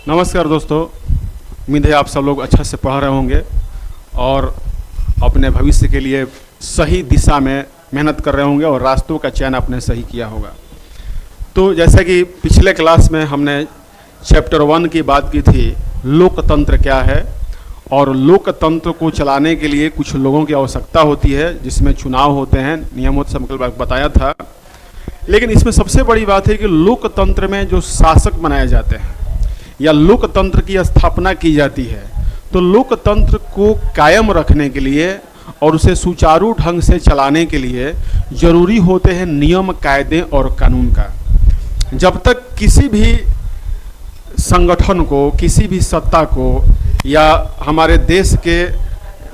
नमस्कार दोस्तों, उम्मीद है आप सब लोग अच्छा से पढ़ रहे होंगे और अपने भविष्य के लिए सही दिशा में मेहनत कर रहे होंगे और रास्तों का चयन आपने सही किया होगा। तो जैसा कि पिछले क्लास में हमने चैप्टर 1 की बात की थी, लोकतंत्र क्या है और लोकतंत्र को चलाने के लिए कुछ लोगों की आवश्यकता होती है, जिसमें चुनाव होते हैं, नियमों से बताया था। लेकिन इसमें सबसे बड़ी बात है कि लोकतंत्र में जो शासक बनाए जाते हैं या लोकतंत्र की स्थापना की जाती है, तो लोकतंत्र को कायम रखने के लिए और उसे सुचारू ढंग से चलाने के लिए जरूरी होते हैं नियम, कायदे और कानून का। जब तक किसी भी संगठन को, किसी भी सत्ता को या हमारे देश के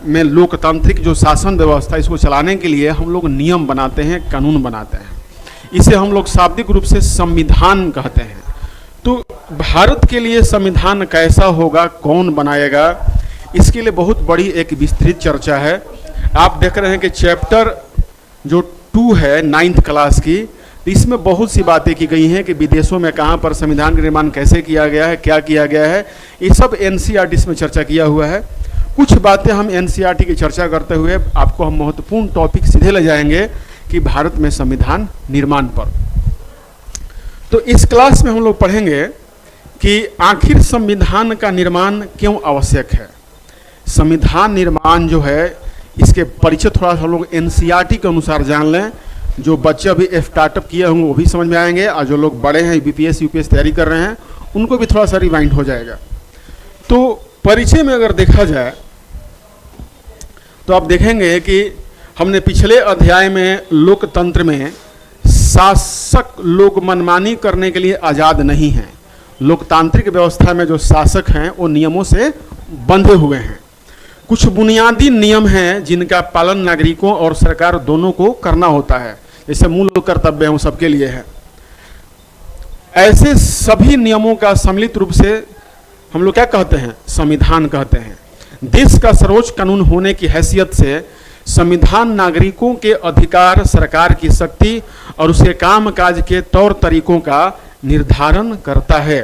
में लोकतांत्रिक जो शासन व्यवस्था, इसको चलाने के लिए हम लोग नियम बनाते हैं, कानून बनाते हैं। इसे हम लोग शाब्दिक रूप से संविधान कहते हैं। तो भारत के लिए संविधान कैसा होगा, कौन बनाएगा, इसके लिए बहुत बड़ी एक विस्तृत चर्चा है। आप देख रहे हैं कि चैप्टर जो 2 है 9th क्लास की, इसमें बहुत सी बातें की गई हैं कि विदेशों में कहाँ पर संविधान का निर्माण कैसे किया गया है, क्या किया गया है। ये सब NCERT में चर्चा किया हुआ है। कुछ बातें हम NCERT की चर्चा करते हुए आपको हम महत्वपूर्ण टॉपिक सीधे ले जाएंगे कि भारत में संविधान निर्माण पर। तो इस क्लास में हम लोग पढ़ेंगे कि आखिर संविधान का निर्माण क्यों आवश्यक है। संविधान निर्माण जो है, इसके परिचय थोड़ा सा हम लोग NCERT के अनुसार जान लें। जो बच्चे अभी स्टार्टअप किए होंगे वो भी समझ में आएंगे, और जो लोग बड़े हैं BPS UPS तैयारी कर रहे हैं उनको भी थोड़ा सा रिवाइंड हो जाएगा। तो परिचय में अगर देखा जाए तो आप देखेंगे कि हमने पिछले अध्याय में लोकतंत्र में शासक लोग मनमानी करने के लिए आज़ाद नहीं हैं। लोकतांत्रिक व्यवस्था में जो शासक हैं वो नियमों से बंधे हुए हैं। कुछ बुनियादी नियम हैं जिनका पालन नागरिकों और सरकार दोनों को करना होता है, जैसे मूल कर्तव्य है वो सबके लिए है। ऐसे सभी नियमों का सम्मिलित रूप से हम लोग क्या कहते हैं, संविधान कहते हैं। देश का सर्वोच्च कानून होने की हैसियत से संविधान नागरिकों के अधिकार, सरकार की शक्ति और उसके कामकाज के तौर तरीकों का निर्धारण करता है।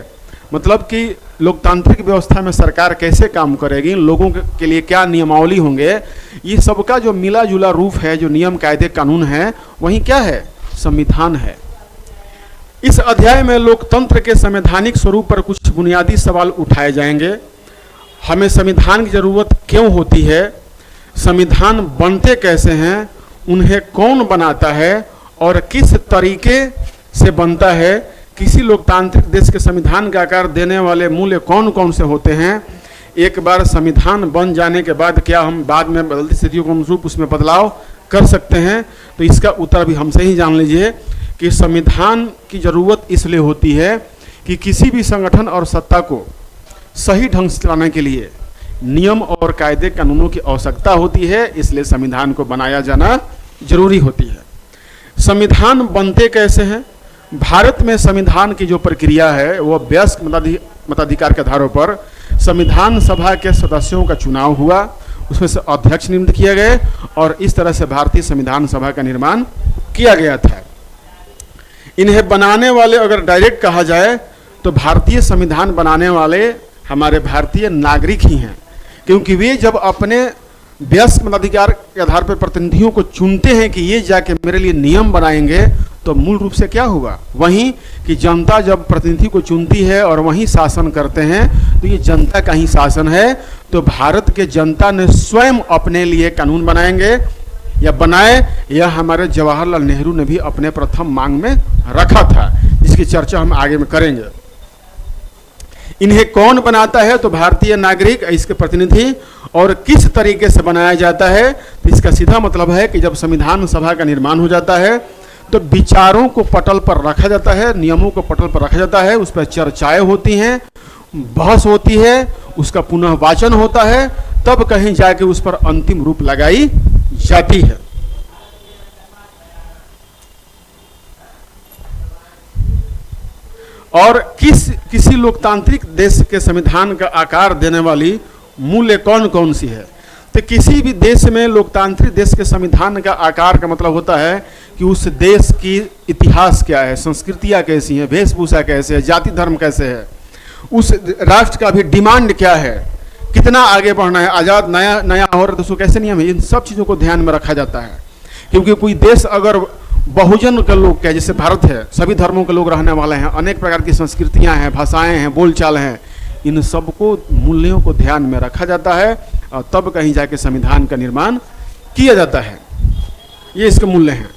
मतलब कि लोकतांत्रिक व्यवस्था में सरकार कैसे काम करेगी, लोगों के लिए क्या नियमावली होंगे, ये सबका जो मिला जुला रूप है, जो नियम, कायदे, कानून है, वही क्या है, संविधान है। इस अध्याय में लोकतंत्र के संवैधानिक स्वरूप पर कुछ बुनियादी सवाल उठाए जाएंगे। हमें संविधान की जरूरत क्यों होती है, संविधान बनते कैसे हैं, उन्हें कौन बनाता है और किस तरीके से बनता है, किसी लोकतांत्रिक देश के संविधान का आकार देने वाले मूल्य कौन कौन से होते हैं, एक बार संविधान बन जाने के बाद क्या हम बाद में बदलती स्थितियों के अनुरूप उसमें बदलाव कर सकते हैं। तो इसका उत्तर भी हमसे ही जान लीजिए कि संविधान की ज़रूरत इसलिए होती है कि किसी भी संगठन और सत्ता को सही ढंग से चलाने के लिए नियम और कायदे कानूनों की आवश्यकता होती है, इसलिए संविधान को बनाया जाना जरूरी होती है। संविधान बनते कैसे हैं। भारत में संविधान की जो प्रक्रिया है वो वयस्क मताधिकार के आधारों पर संविधान सभा के सदस्यों का चुनाव हुआ, उसमें से अध्यक्ष नियुक्त किए गए और इस तरह से भारतीय संविधान सभा का निर्माण किया गया था। इन्हें बनाने वाले अगर डायरेक्ट कहा जाए तो भारतीय संविधान बनाने वाले हमारे भारतीय नागरिक ही हैं, क्योंकि वे जब अपने वयस्क मताधिकार के आधार पर प्रतिनिधियों को चुनते हैं कि ये जाके मेरे लिए नियम बनाएंगे, तो मूल रूप से क्या हुआ, वहीं कि जनता जब प्रतिनिधि को चुनती है और वहीं शासन करते हैं, तो ये जनता का ही शासन है। तो भारत के जनता ने स्वयं अपने लिए कानून बनाएंगे या बनाए, या हमारे जवाहरलाल नेहरू ने भी अपने प्रथम मांग में रखा था, जिसकी चर्चा हम आगे में करेंगे। इन्हें कौन बनाता है, तो भारतीय नागरिक, इसके प्रतिनिधि। और किस तरीके से बनाया जाता है, तो इसका सीधा मतलब है कि जब संविधान सभा का निर्माण हो जाता है तो विचारों को पटल पर रखा जाता है, नियमों को पटल पर रखा जाता है, उस पर चर्चाएं होती हैं, बहस होती है, उसका पुनः वाचन होता है, तब कहीं जाके उस पर अंतिम रूप लगाई जाती है। और किसी लोकतांत्रिक देश के संविधान का आकार देने वाली मूल्य कौन कौन सी है। तो किसी भी देश में, लोकतांत्रिक देश के संविधान का आकार का मतलब होता है कि उस देश की इतिहास क्या है, संस्कृतियाँ कैसी हैं, वेशभूषा कैसे है, जाति धर्म कैसे है, उस राष्ट्र का भी डिमांड क्या है, कितना आगे बढ़ना है, आज़ाद नया नया हो रहा है तो उसको कैसे नियम है, इन सब चीज़ों को ध्यान में रखा जाता है। क्योंकि कोई देश अगर बहुजन के लोग के, जैसे भारत है, सभी धर्मों के लोग रहने वाले हैं, अनेक प्रकार की संस्कृतियां हैं, भाषाएं हैं, बोलचाल हैं, इन सबको मूल्यों को ध्यान में रखा जाता है और तब कहीं जाके संविधान का निर्माण किया जाता है। ये इसके मूल्य हैं।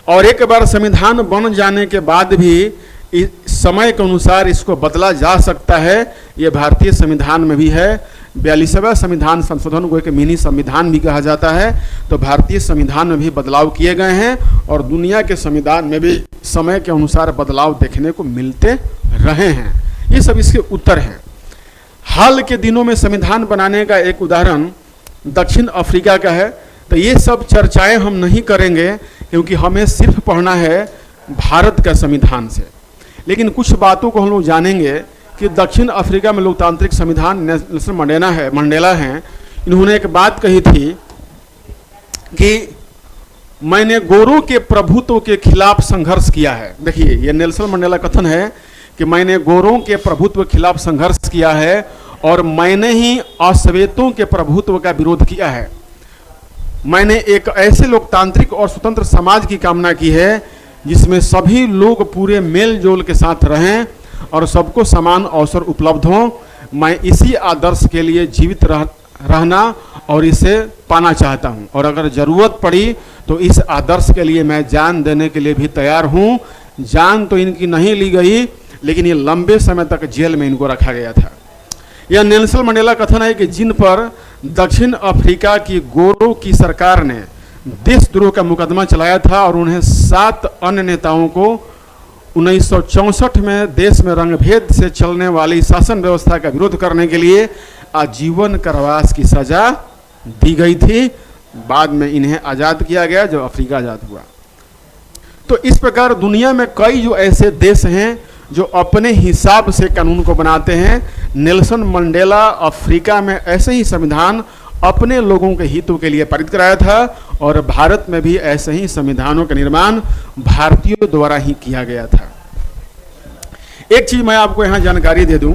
और एक बार संविधान बन जाने के बाद भी इस समय के अनुसार इसको बदला जा सकता है। ये भारतीय संविधान में भी है। 42वां संविधान संशोधन को एक मिनी संविधान भी कहा जाता है। तो भारतीय संविधान में भी बदलाव किए गए हैं और दुनिया के संविधान में भी समय के अनुसार बदलाव देखने को मिलते रहे हैं। ये सब इसके उत्तर हैं। हाल के दिनों में संविधान बनाने का एक उदाहरण दक्षिण अफ्रीका का है। तो ये सब चर्चाएं हम नहीं करेंगे क्योंकि हमें सिर्फ पढ़ना है भारत का संविधान से। लेकिन कुछ बातों को हम लोग जानेंगे कि दक्षिण अफ्रीका में लोकतांत्रिक संविधान नेल्सन मंडेला हैं। इन्होंने एक बात कही थी कि मैंने गोरों के प्रभुत्व के खिलाफ संघर्ष किया है। देखिए, ये नेल्सन मंडेला कथन है कि मैंने गोरों के प्रभुत्व के खिलाफ संघर्ष किया है और मैंने ही अश्वेतों के प्रभुत्व का विरोध किया है। मैंने एक ऐसे लोकतांत्रिक और स्वतंत्र समाज की कामना की है जिसमें सभी लोग पूरे मेल जोल के साथ रहें और सबको समान अवसर उपलब्ध हों। मैं इसी आदर्श के लिए जीवित रहना और इसे पाना चाहता हूं और अगर ज़रूरत पड़ी तो इस आदर्श के लिए मैं जान देने के लिए भी तैयार हूं। जान तो इनकी नहीं ली गई, लेकिन ये लंबे समय तक जेल में इनको रखा गया था। यह नेल्सन मंडेला कथन है कि जिन पर दक्षिण अफ्रीका की गोरों की सरकार ने देशद्रोह का मुकदमा चलाया था और उन्हें 7 अन्य नेताओं को 1964 में देश में रंगभेद से चलने वाली शासन व्यवस्था का विरोध करने के लिए आजीवन कारावास की सजा दी गई थी। बाद में इन्हें आज़ाद किया गया जब अफ्रीका आज़ाद हुआ। तो इस प्रकार दुनिया में कई जो ऐसे देश हैं जो अपने हिसाब से कानून को बनाते हैं। नेल्सन मंडेला अफ्रीका में ऐसे ही संविधान अपने लोगों के हितों के लिए पारित कराया था और भारत में भी ऐसे ही संविधानों का निर्माण भारतीयों द्वारा ही किया गया था। एक चीज मैं आपको यहाँ जानकारी दे दूं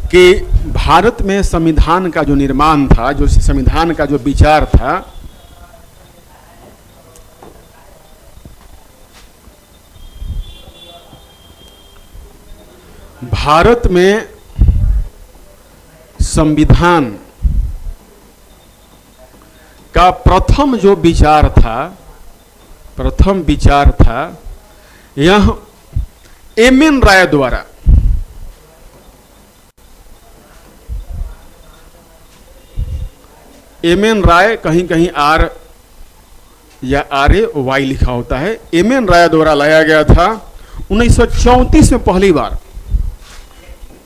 कि भारत में संविधान का जो निर्माण था, जो संविधान का जो विचार था, भारत में संविधान का प्रथम विचार था यह एम.एन. राय द्वारा। एम.एन. राय कहीं कहीं आर या RAY लिखा होता है। एम.एन. राय द्वारा लाया गया था 1934 में पहली बार।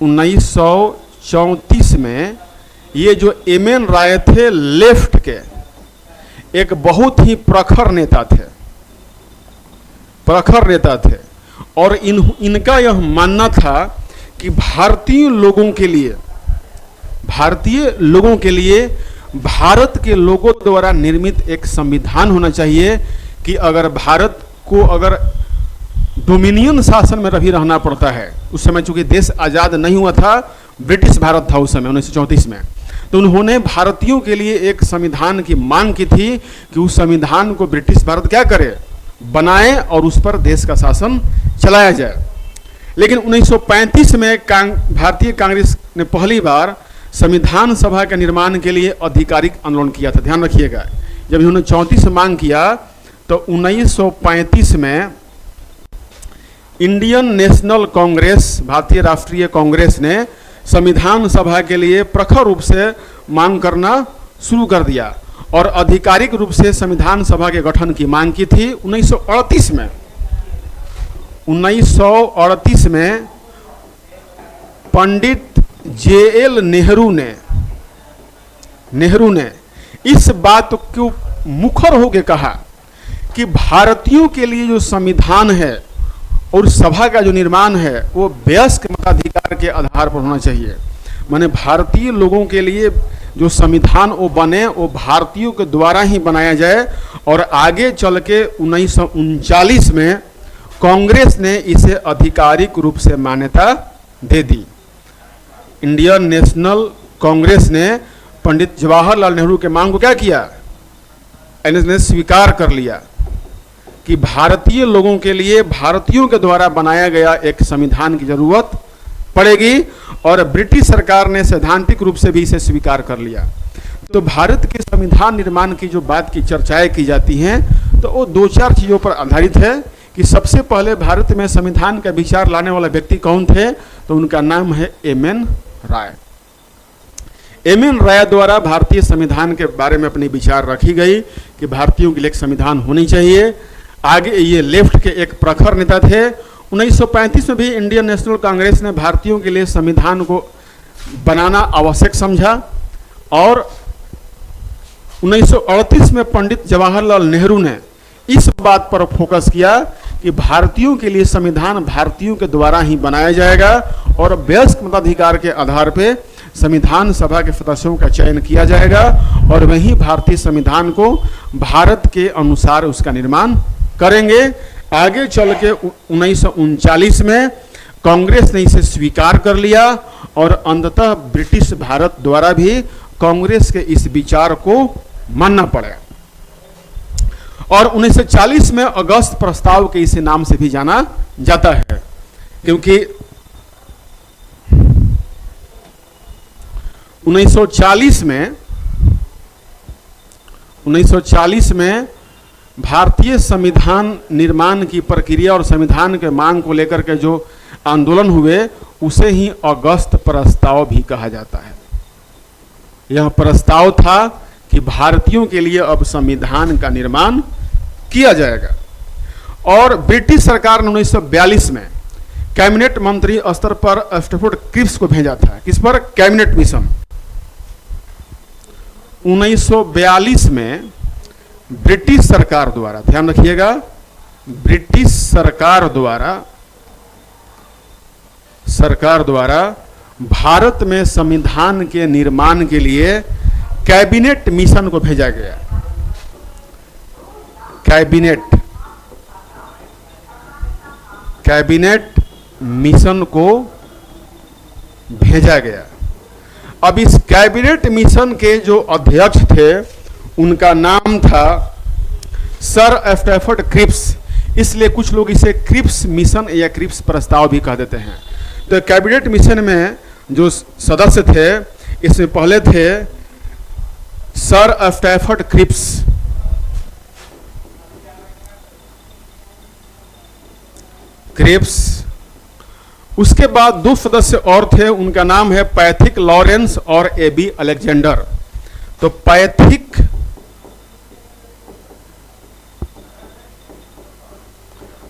1934 में ये जो एम.एन. राय थे लेफ्ट के एक बहुत ही प्रखर नेता थे और इनका यह मानना था कि भारतीय लोगों के लिए भारत के लोगों द्वारा निर्मित एक संविधान होना चाहिए कि अगर भारत को अगर डोमिनियन शासन में भी रहना पड़ता है, उस समय चूंकि देश आज़ाद नहीं हुआ था, ब्रिटिश भारत था उस समय 1934 में, तो उन्होंने भारतीयों के लिए एक संविधान की मांग की थी कि उस संविधान को ब्रिटिश भारत क्या करे, बनाए और उस पर देश का शासन चलाया जाए। लेकिन 1935 में भारतीय कांग्रेस ने पहली बार संविधान सभा के निर्माण के लिए आधिकारिक आंदोलन किया था। ध्यान रखिएगा, जब इन्होंने 34 में मांग किया तो 1935 में इंडियन नेशनल कांग्रेस, भारतीय राष्ट्रीय कांग्रेस ने संविधान सभा के लिए प्रखर रूप से मांग करना शुरू कर दिया और आधिकारिक रूप से संविधान सभा के गठन की मांग की थी 1938 में। 1938 में पंडित JL नेहरू ने इस बात को मुखर होकर कहा कि भारतीयों के लिए जो संविधान है और सभा का जो निर्माण है वो वयस्क मताधिकार के आधार पर होना चाहिए। माने भारतीय लोगों के लिए जो संविधान वो बने वो भारतीयों के द्वारा ही बनाया जाए। और आगे चल के 1939 में कांग्रेस ने इसे आधिकारिक रूप से मान्यता दे दी। इंडियन नेशनल कांग्रेस ने पंडित जवाहरलाल नेहरू के मांग को क्या किया, ने स्वीकार कर लिया कि भारतीय लोगों के लिए भारतीयों के द्वारा बनाया गया एक संविधान की जरूरत पड़ेगी, और ब्रिटिश सरकार ने सैद्धांतिक रूप से भी इसे स्वीकार कर लिया। तो भारत के संविधान निर्माण की जो बात की चर्चाएं की जाती हैं, तो वो दो चार चीज़ों पर आधारित है कि सबसे पहले भारत में संविधान का विचार लाने वाला व्यक्ति कौन थे, तो उनका नाम है एम.एन. राय। एम.एन. राय द्वारा भारतीय संविधान के बारे में अपनी विचार रखी गई कि भारतीयों के लिए एक संविधान होनी चाहिए। आगे ये लेफ्ट के एक प्रखर नेता थे। 1935 में भी इंडियन नेशनल कांग्रेस ने भारतीयों के लिए संविधान को बनाना आवश्यक समझा, और 1938 में पंडित जवाहरलाल नेहरू ने इस बात पर फोकस किया कि भारतीयों के लिए संविधान भारतीयों के द्वारा ही बनाया जाएगा, और वयस्क मताधिकार के आधार पर संविधान सभा के सदस्यों का चयन किया जाएगा, और वही भारतीय संविधान को भारत के अनुसार उसका निर्माण करेंगे। आगे चल के 1939 में कांग्रेस ने इसे स्वीकार कर लिया, और अंततः ब्रिटिश भारत द्वारा भी कांग्रेस के इस विचार को मानना पड़ा, और 1940 में अगस्त प्रस्ताव के इस नाम से भी जाना जाता है, क्योंकि 1940 में भारतीय संविधान निर्माण की प्रक्रिया और संविधान के मांग को लेकर के जो आंदोलन हुए, उसे ही अगस्त प्रस्ताव भी कहा जाता है। यह प्रस्ताव था कि भारतीयों के लिए अब संविधान का निर्माण किया जाएगा, और ब्रिटिश सरकार ने 1942 में कैबिनेट मंत्री स्तर पर स्टैफोर्ड क्रिप्स को भेजा था। किस पर? Cabinet mission. 1942 में ब्रिटिश सरकार द्वारा, ध्यान रखिएगा, ब्रिटिश सरकार द्वारा भारत में संविधान के निर्माण के लिए कैबिनेट मिशन को भेजा गया। कैबिनेट मिशन को भेजा गया। अब इस कैबिनेट मिशन के जो अध्यक्ष थे, उनका नाम था सर स्टैफोर्ड क्रिप्स, इसलिए कुछ लोग इसे क्रिप्स मिशन या क्रिप्स प्रस्ताव भी कह देते हैं। तो कैबिनेट मिशन में जो सदस्य थे, इसमें पहले थे सर स्टैफोर्ड क्रिप्स। उसके बाद दो सदस्य और थे, उनका नाम है पैथिक लॉरेंस और ए.बी. अलेक्जेंडर। तो पैथिक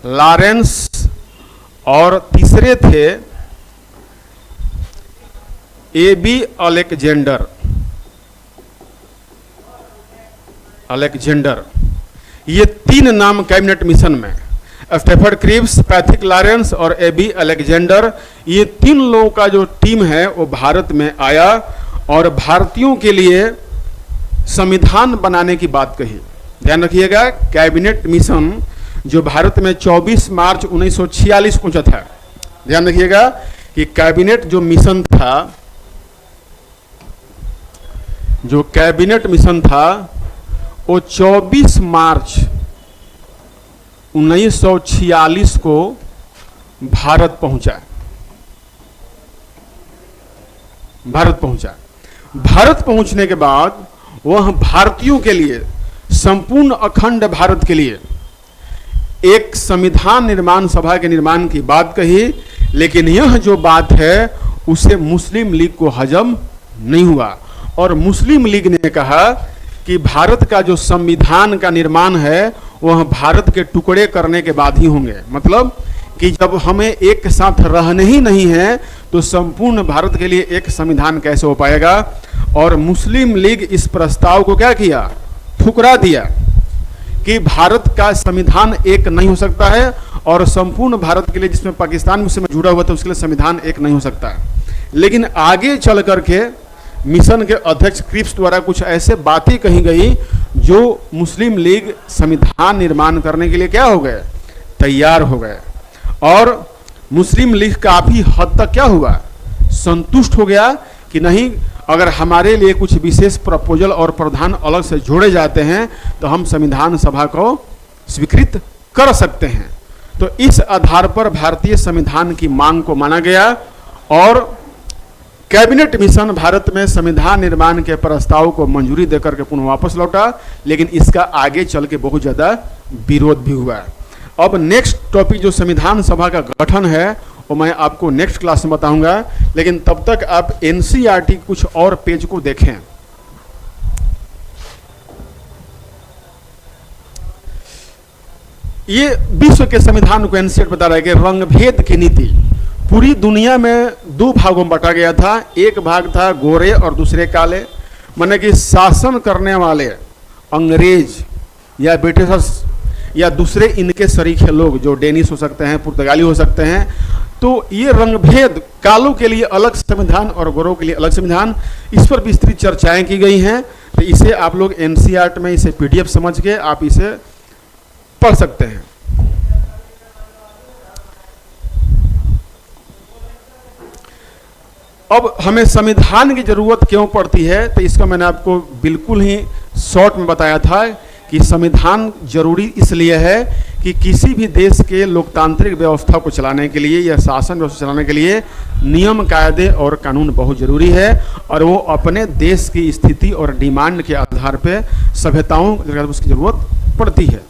लॉरेंस और तीसरे थे ए.बी. अलेक्जेंडर। ये तीन नाम कैबिनेट मिशन में, स्टैफोर्ड क्रिप्स, पैथिक लॉरेंस और ए.बी. अलेक्जेंडर, ये तीन लोगों का जो टीम है वो भारत में आया और भारतीयों के लिए संविधान बनाने की बात कही। ध्यान रखिएगा, कैबिनेट मिशन जो भारत में 24 मार्च 1946 पहुंचा था। ध्यान रखिएगा कि कैबिनेट जो मिशन था वो 24 मार्च 1946 को भारत पहुंचा। भारत पहुंचने के बाद वह भारतीयों के लिए, संपूर्ण अखंड भारत के लिए एक संविधान निर्माण सभा के निर्माण की बात कही, लेकिन यह जो बात है उसे मुस्लिम लीग को हजम नहीं हुआ, और मुस्लिम लीग ने कहा कि भारत का जो संविधान का निर्माण है वह भारत के टुकड़े करने के बाद ही होंगे। मतलब कि जब हमें एक साथ रहने ही नहीं है तो संपूर्ण भारत के लिए एक संविधान कैसे हो पाएगा। और मुस्लिम लीग इस प्रस्ताव को क्या किया, ठुकरा दिया कि भारत का संविधान एक नहीं हो सकता है, और संपूर्ण भारत के लिए, जिसमें पाकिस्तान मुझसे जुड़ा हुआ था, उसके लिए संविधान एक नहीं हो सकता है। लेकिन आगे चल करके मिशन के अध्यक्ष क्रिप्स द्वारा कुछ ऐसे बातें कही गई जो मुस्लिम लीग संविधान निर्माण करने के लिए क्या हो गए, तैयार हो गए, और मुस्लिम लीग काफी हद तक क्या हुआ, संतुष्ट हो गया कि नहीं, अगर हमारे लिए कुछ विशेष प्रपोजल और प्रावधान अलग से जोड़े जाते हैं तो हम संविधान सभा को स्वीकृत कर सकते हैं। तो इस आधार पर भारतीय संविधान की मांग को माना गया और कैबिनेट मिशन भारत में संविधान निर्माण के प्रस्ताव को मंजूरी देकर के पुनः वापस लौटा, लेकिन इसका आगे चल के बहुत ज़्यादा विरोध भी हुआ। अब नेक्स्ट टॉपिक जो संविधान सभा का गठन है वो मैं आपको नेक्स्ट क्लास में बताऊंगा, लेकिन तब तक आप एनसीईआरटी कुछ और पेज को देखें। ये विश्व के संविधान को एनसीईआरटी बता रहा है कि रंगभेद की नीति पूरी दुनिया में दो भागों में बांटा गया था। एक भाग था गोरे और दूसरे काले, माने कि शासन करने वाले अंग्रेज या ब्रिटिशर्स या दूसरे इनके शरीके लोग जो डेनिश हो सकते हैं, पुर्तगाली हो सकते हैं। तो ये रंगभेद, कालों के लिए अलग संविधान और गोरों के लिए अलग संविधान, इस पर विस्तृत चर्चाएं की गई हैं। तो इसे आप लोग एनसीईआरटी में इसे पीडीएफ समझ के आप इसे पढ़ सकते हैं। अब हमें संविधान की जरूरत क्यों पड़ती है, तो इसका मैंने आपको बिल्कुल ही शॉर्ट में बताया था कि संविधान जरूरी इसलिए है कि किसी भी देश के लोकतांत्रिक व्यवस्था को चलाने के लिए या शासन व्यवस्था चलाने के लिए नियम, कायदे और कानून बहुत जरूरी है, और वो अपने देश की स्थिति और डिमांड के आधार पर सभ्यताओं उसकी जरूरत पड़ती है।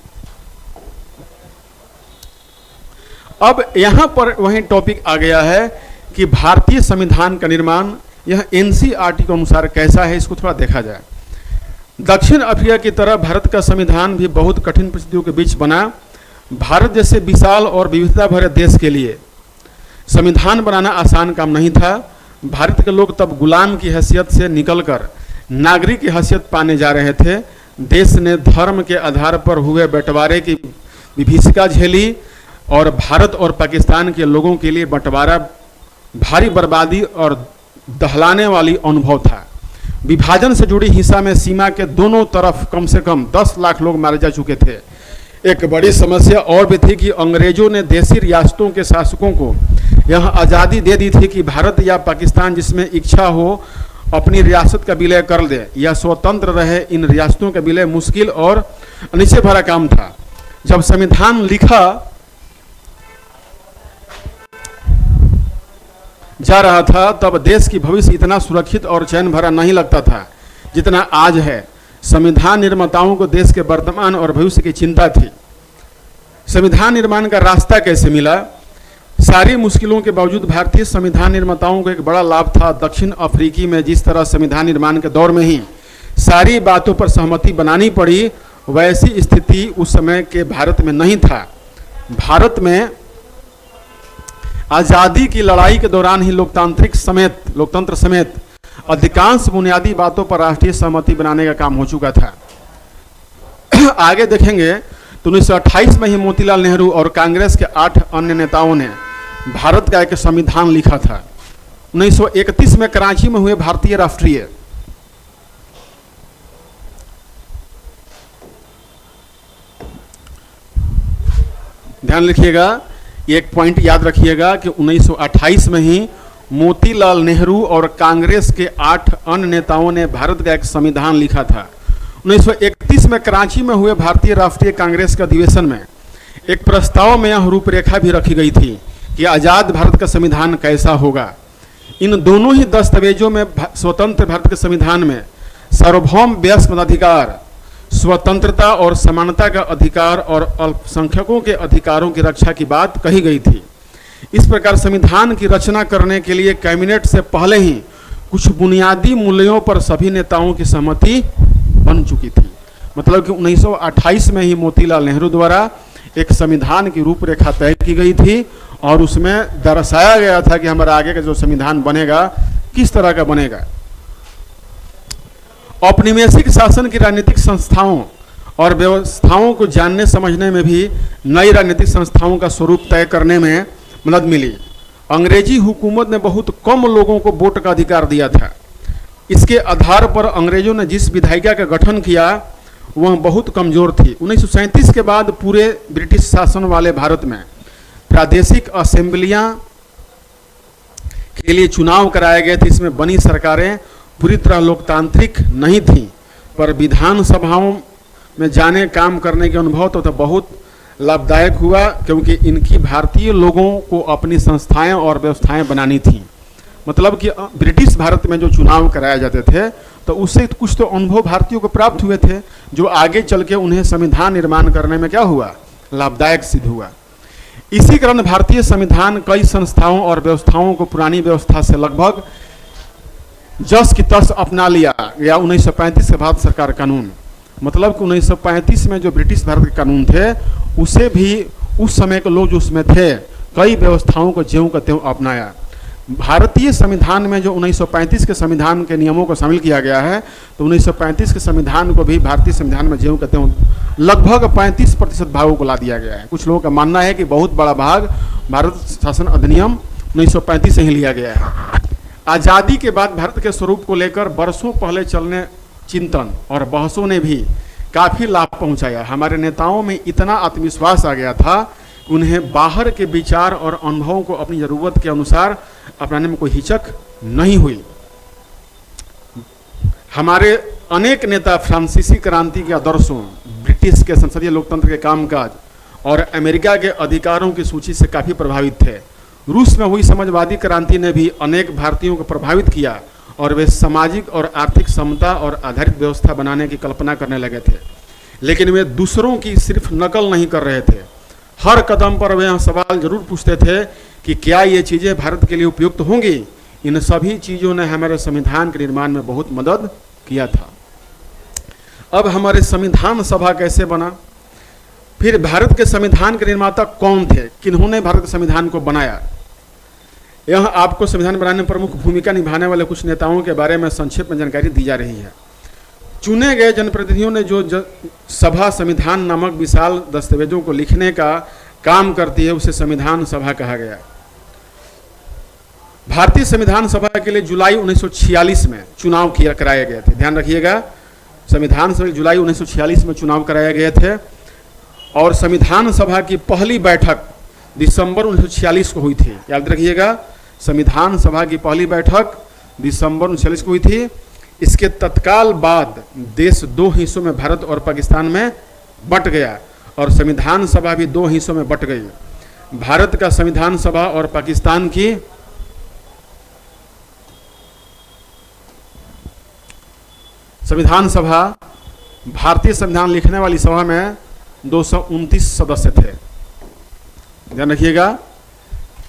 अब यहाँ पर वही टॉपिक आ गया है कि भारतीय संविधान का निर्माण यह एनसीईआरटी के अनुसार कैसा है, इसको थोड़ा देखा जाए। दक्षिण अफ्रीका की तरह भारत का संविधान भी बहुत कठिन परिस्थितियों के बीच बना। भारत जैसे विशाल और विविधता भरे देश के लिए संविधान बनाना आसान काम नहीं था। भारत के लोग तब गुलाम की हैसियत से निकलकर नागरिक की हैसियत पाने जा रहे थे। देश ने धर्म के आधार पर हुए बंटवारे की विभीषिका झेली और भारत और पाकिस्तान के लोगों के लिए बंटवारा भारी बर्बादी और दहलाने वाली अनुभव था। विभाजन से जुड़ी हिंसा में सीमा के दोनों तरफ कम से कम 10 लाख लोग मारे जा चुके थे। एक बड़ी समस्या और भी थी कि अंग्रेजों ने देशी रियासतों के शासकों को यह आज़ादी दे दी थी कि भारत या पाकिस्तान जिसमें इच्छा हो अपनी रियासत का विलय कर दे या स्वतंत्र रहे। इन रियासतों का विलय मुश्किल और अनिश्चय भरा काम था। जब संविधान लिखा जा रहा था तब देश की भविष्य इतना सुरक्षित और चैन भरा नहीं लगता था जितना आज है। संविधान निर्माताओं को देश के वर्तमान और भविष्य की चिंता थी। संविधान निर्माण का रास्ता कैसे मिला? सारी मुश्किलों के बावजूद भारतीय संविधान निर्माताओं को एक बड़ा लाभ था। दक्षिण अफ्रीकी में जिस तरह संविधान निर्माण के दौर में ही सारी बातों पर सहमति बनानी पड़ी, वैसी स्थिति उस समय के भारत में नहीं था। भारत में आज़ादी की लड़ाई के दौरान ही लोकतंत्र समेत अधिकांश बुनियादी बातों पर राष्ट्रीय सहमति बनाने का काम हो चुका था। आगे देखेंगे तो 1928 में ही मोतीलाल नेहरू और कांग्रेस के 8 अन्य नेताओं ने भारत का एक संविधान लिखा था। 1931 में कराची में हुए भारतीय राष्ट्रीय ध्यान लिखिएगा, एक पॉइंट याद रखिएगा कि 1928 में ही मोतीलाल नेहरू और कांग्रेस के 8 अन्य नेताओं ने भारत का एक संविधान लिखा था। 1931 में कराची में हुए भारतीय राष्ट्रीय कांग्रेस के अधिवेशन में एक प्रस्ताव में यह रूपरेखा भी रखी गई थी कि आज़ाद भारत का संविधान कैसा होगा। इन दोनों ही दस्तावेजों में स्वतंत्र भारत के संविधान में सार्वभौम व्यस्क मताधिकार, स्वतंत्रता और समानता का अधिकार और अल्पसंख्यकों के अधिकारों की रक्षा की बात कही गई थी। इस प्रकार संविधान की रचना करने के लिए कैबिनेट से पहले ही कुछ बुनियादी मूल्यों पर सभी नेताओं की सहमति बन चुकी थी। मतलब कि 1928 में ही मोतीलाल नेहरू द्वारा एक संविधान की रूपरेखा तय की गई थी और उसमें दर्शाया गया था कि हमारा आगे का जो संविधान बनेगा किस तरह का बनेगा। औपनिवेशिक शासन की राजनीतिक संस्थाओं और व्यवस्थाओं को जानने समझने में भी नई राजनीतिक संस्थाओं का स्वरूप तय करने में मदद मिली। अंग्रेजी हुकूमत ने बहुत कम लोगों को वोट का अधिकार दिया था। इसके आधार पर अंग्रेजों ने जिस विधायिका का गठन किया वह बहुत कमजोर थी। 1937 के बाद पूरे ब्रिटिश शासन वाले भारत में प्रादेशिक असेंबलियां के लिए चुनाव कराए गए थे, इसमें बनी सरकारें पूरी तरह लोकतांत्रिक नहीं थीं, पर विधानसभाओं में जाने काम करने के अनुभव तो बहुत लाभदायक हुआ, क्योंकि इनकी भारतीय लोगों को अपनी संस्थाएं और व्यवस्थाएं बनानी थीं। मतलब कि ब्रिटिश भारत में जो चुनाव कराए जाते थे तो उससे कुछ तो अनुभव भारतीयों को प्राप्त हुए थे, जो आगे चल के उन्हें संविधान निर्माण करने में क्या हुआ, लाभदायक सिद्ध हुआ। इसी कारण भारतीय संविधान कई संस्थाओं और व्यवस्थाओं को पुरानी व्यवस्था से लगभग जस की तस अपना लिया गया। 1935 के भारत सरकार कानून, मतलब कि 1935 में जो ब्रिटिश भारत के कानून थे उसे भी उस समय के लोग जो उसमें थे कई व्यवस्थाओं को ज्यों का त्यों अपनाया। भारतीय संविधान में जो 1935 के संविधान के नियमों को शामिल किया गया है, तो 1935 के संविधान को भी भारतीय संविधान में ज्यों का त्यों लगभग 35% भागों को ला दिया गया है। कुछ लोगों का मानना है कि बहुत बड़ा भाग भारत शासन अधिनियम 1935 से ही लिया गया है। आज़ादी के बाद भारत के स्वरूप को लेकर बरसों पहले चलने चिंतन और बहसों ने भी काफ़ी लाभ पहुंचाया। हमारे नेताओं में इतना आत्मविश्वास आ गया था कि उन्हें बाहर के विचार और अनुभवों को अपनी ज़रूरत के अनुसार अपनाने में कोई हिचक नहीं हुई। हमारे अनेक नेता फ्रांसीसी क्रांति के आदर्शों, ब्रिटिश के संसदीय लोकतंत्र के कामकाज और अमेरिका के अधिकारों की सूची से काफ़ी प्रभावित थे। रूस में हुई समाजवादी क्रांति ने भी अनेक भारतीयों को प्रभावित किया और वे सामाजिक और आर्थिक समता और आधारित व्यवस्था बनाने की कल्पना करने लगे थे, लेकिन वे दूसरों की सिर्फ नकल नहीं कर रहे थे। हर कदम पर वे सवाल जरूर पूछते थे कि क्या ये चीज़ें भारत के लिए उपयुक्त होंगी। इन सभी चीज़ों ने हमारे संविधान के निर्माण में बहुत मदद किया था। अब हमारे संविधान सभा कैसे बना, फिर भारत के संविधान के निर्माता कौन थे, किन्होंने भारत के संविधान को बनाया। यह आपको संविधान बनाने में प्रमुख भूमिका निभाने वाले कुछ नेताओं के बारे में संक्षेप में जानकारी दी जा रही है। चुने गए जनप्रतिनिधियों ने जो सभा संविधान नामक विशाल दस्तावेजों को लिखने का काम करती है उसे संविधान सभा कहा गया। भारतीय संविधान सभा के लिए जुलाई 1946 में चुनाव कराए गए थे। ध्यान रखिएगा, संविधान सभा जुलाई 1946 में चुनाव कराए गए थे और संविधान सभा की पहली बैठक दिसंबर 1946 को हुई थी। याद रखिएगा, संविधान सभा की पहली बैठक दिसंबर 1946 को हुई थी। इसके तत्काल बाद देश दो हिस्सों में, भारत और पाकिस्तान में बंट गया और संविधान सभा भी दो हिस्सों में बंट गई। भारत का संविधान सभा और पाकिस्तान की संविधान सभा, भारतीय संविधान लिखने वाली सभा में 229 सदस्य थे। ध्यान रखिएगा,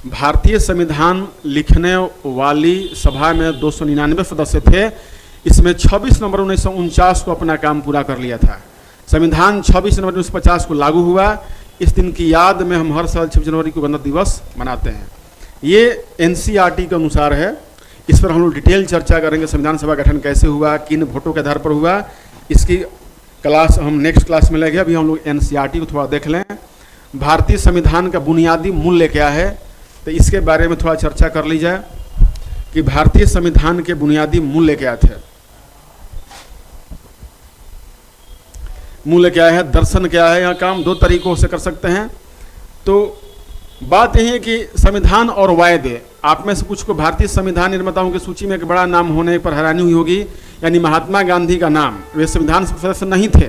भारतीय संविधान लिखने वाली सभा में 299 सदस्य थे। इसमें 26 नवंबर 1949 को अपना काम पूरा कर लिया था। संविधान 26 नवंबर 1950 को लागू हुआ। इस दिन की याद में हम हर साल 26 जनवरी को गणतंत्र दिवस मनाते हैं। ये NCERT के अनुसार है। इस पर हम लोग डिटेल चर्चा करेंगे। संविधान सभा गठन कैसे हुआ, किन वोटों के आधार पर हुआ, इसकी क्लास हम नेक्स्ट क्लास में लेंगे। अभी हम लोग NCERT को थोड़ा देख लें। भारतीय संविधान का बुनियादी मूल्य क्या है, तो इसके बारे में थोड़ा चर्चा कर ली जाए कि भारतीय संविधान के बुनियादी मूल्य क्या थे। मूल्य क्या है, दर्शन क्या है। यहाँ काम दो तरीकों से कर सकते हैं। तो बात यही है कि संविधान और वायदे, आप में से कुछ को भारतीय संविधान निर्माताओं की सूची में एक बड़ा नाम होने पर हैरानी हुई होगी, यानी महात्मा गांधी का नाम। वे संविधान सदस्य नहीं थे,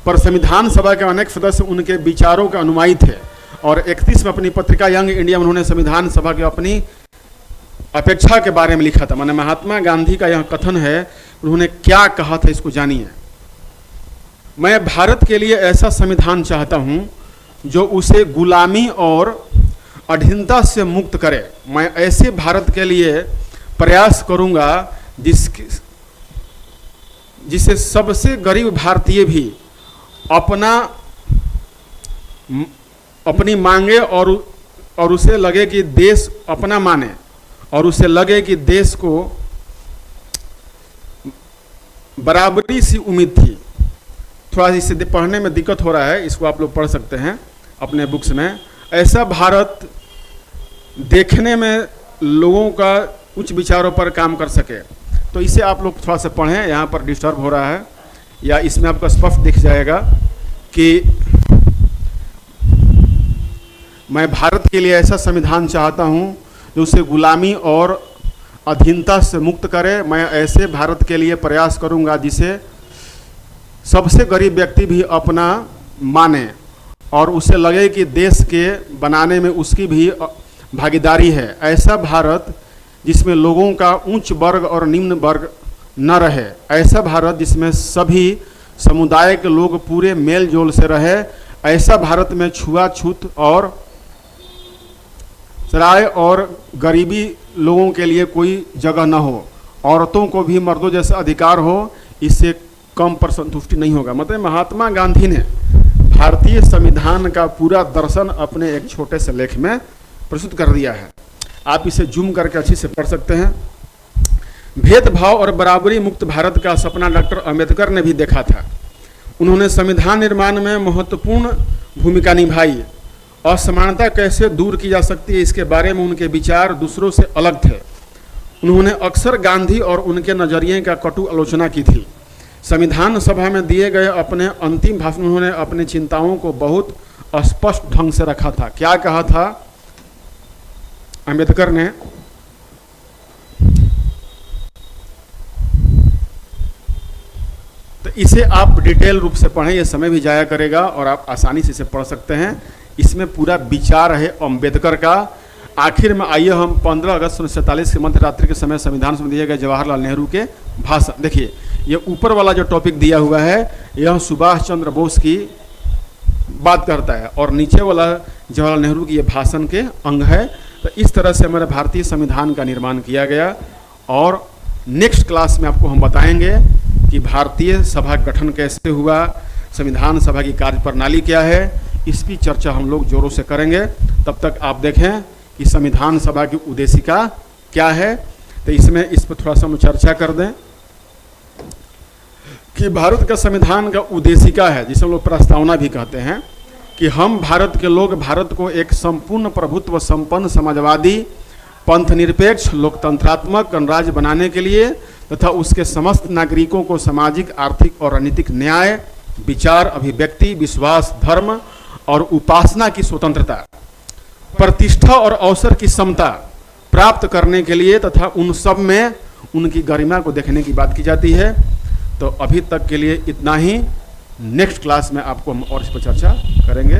पर संविधान सभा के अनेक सदस्य उनके विचारों के अनुयायी थे और 31 में अपनी पत्रिका यंग इंडिया में उन्होंने संविधान सभा की अपनी अपेक्षा के बारे में लिखा था। माने महात्मा गांधी का यह कथन है, उन्होंने क्या कहा था, इसको जानिए। मैं भारत के लिए ऐसा संविधान चाहता हूं जो उसे गुलामी और अधीनता से मुक्त करे। मैं ऐसे भारत के लिए प्रयास करूंगा जिसे सबसे गरीब भारतीय भी अपनी मांगे और उसे लगे कि देश अपना माने और उसे लगे कि देश को बराबरी सी उम्मीद थी। थोड़ा इसे पढ़ने में दिक्कत हो रहा है, इसको आप लोग पढ़ सकते हैं अपने बुक्स में। ऐसा भारत देखने में लोगों का उच्च विचारों पर काम कर सके। तो इसे आप लोग थोड़ा सा पढ़ें, यहाँ पर डिस्टर्ब हो रहा है, या इसमें आपको स्पष्ट दिख जाएगा कि मैं भारत के लिए ऐसा संविधान चाहता हूँ जो उसे गुलामी और अधीनता से मुक्त करे। मैं ऐसे भारत के लिए प्रयास करूंगा जिसे सबसे गरीब व्यक्ति भी अपना माने और उसे लगे कि देश के बनाने में उसकी भी भागीदारी है। ऐसा भारत जिसमें लोगों का उच्च वर्ग और निम्न वर्ग न रहे। ऐसा भारत जिसमें सभी समुदाय के लोग पूरे मेल जोल से रहे। ऐसा भारत में छुआछूत और सराय और गरीबी लोगों के लिए कोई जगह न हो। औरतों को भी मर्दों जैसा अधिकार हो, इससे कम पर संतुष्टि नहीं होगा। मतलब महात्मा गांधी ने भारतीय संविधान का पूरा दर्शन अपने एक छोटे से लेख में प्रस्तुत कर दिया है। आप इसे जूम करके अच्छी से पढ़ सकते हैं। भेदभाव और बराबरी मुक्त भारत का सपना डॉक्टर अंबेडकर ने भी देखा था। उन्होंने संविधान निर्माण में महत्वपूर्ण भूमिका निभाई। असमानता कैसे दूर की जा सकती है, इसके बारे में उनके विचार दूसरों से अलग थे। उन्होंने अक्सर गांधी और उनके नजरिए का कटु आलोचना की थी। संविधान सभा में दिए गए अपने अंतिम भाषण में उन्होंने अपनी चिंताओं को बहुत स्पष्ट ढंग से रखा था। क्या कहा था अंबेडकर ने? तो इसे आप डिटेल रूप से पढ़ें, ये समय भी जाया करेगा और आप आसानी से इसे पढ़ सकते हैं। इसमें पूरा विचार है अंबेडकर का। आखिर में आइए हम 15 अगस्त 1947 के मध्यरात्रि के समय संविधान में दिए गए जवाहरलाल नेहरू के भाषण। देखिए, ये ऊपर वाला जो टॉपिक दिया हुआ है यह सुभाष चंद्र बोस की बात करता है और नीचे वाला जवाहरलाल नेहरू की ये भाषण के अंग है। तो इस तरह से हमारे भारतीय संविधान का निर्माण किया गया और नेक्स्ट क्लास में आपको हम बताएंगे कि भारतीय सभा गठन कैसे हुआ, संविधान सभा की कार्य प्रणाली क्या है, इसकी चर्चा हम लोग जोरों से करेंगे। तब तक आप देखें कि संविधान सभा की उद्देशिका क्या है। तो इसमें इस पर थोड़ा सा हम चर्चा कर दें कि भारत का संविधान का उद्देशिका है, जिसे हम लोग प्रस्तावना भी कहते हैं, कि हम भारत के लोग भारत को एक संपूर्ण प्रभुत्व संपन्न समाजवादी पंथनिरपेक्ष लोकतंत्रात्मक गणराज्य बनाने के लिए तथा उसके समस्त नागरिकों को सामाजिक, आर्थिक और राजनीतिक न्याय, विचार, अभिव्यक्ति, विश्वास, धर्म और उपासना की स्वतंत्रता, प्रतिष्ठा और अवसर की समता प्राप्त करने के लिए तथा उन सब में उनकी गरिमा को देखने की बात की जाती है। तो अभी तक के लिए इतना ही। नेक्स्ट क्लास में आपको हम और इस पर चर्चा करेंगे।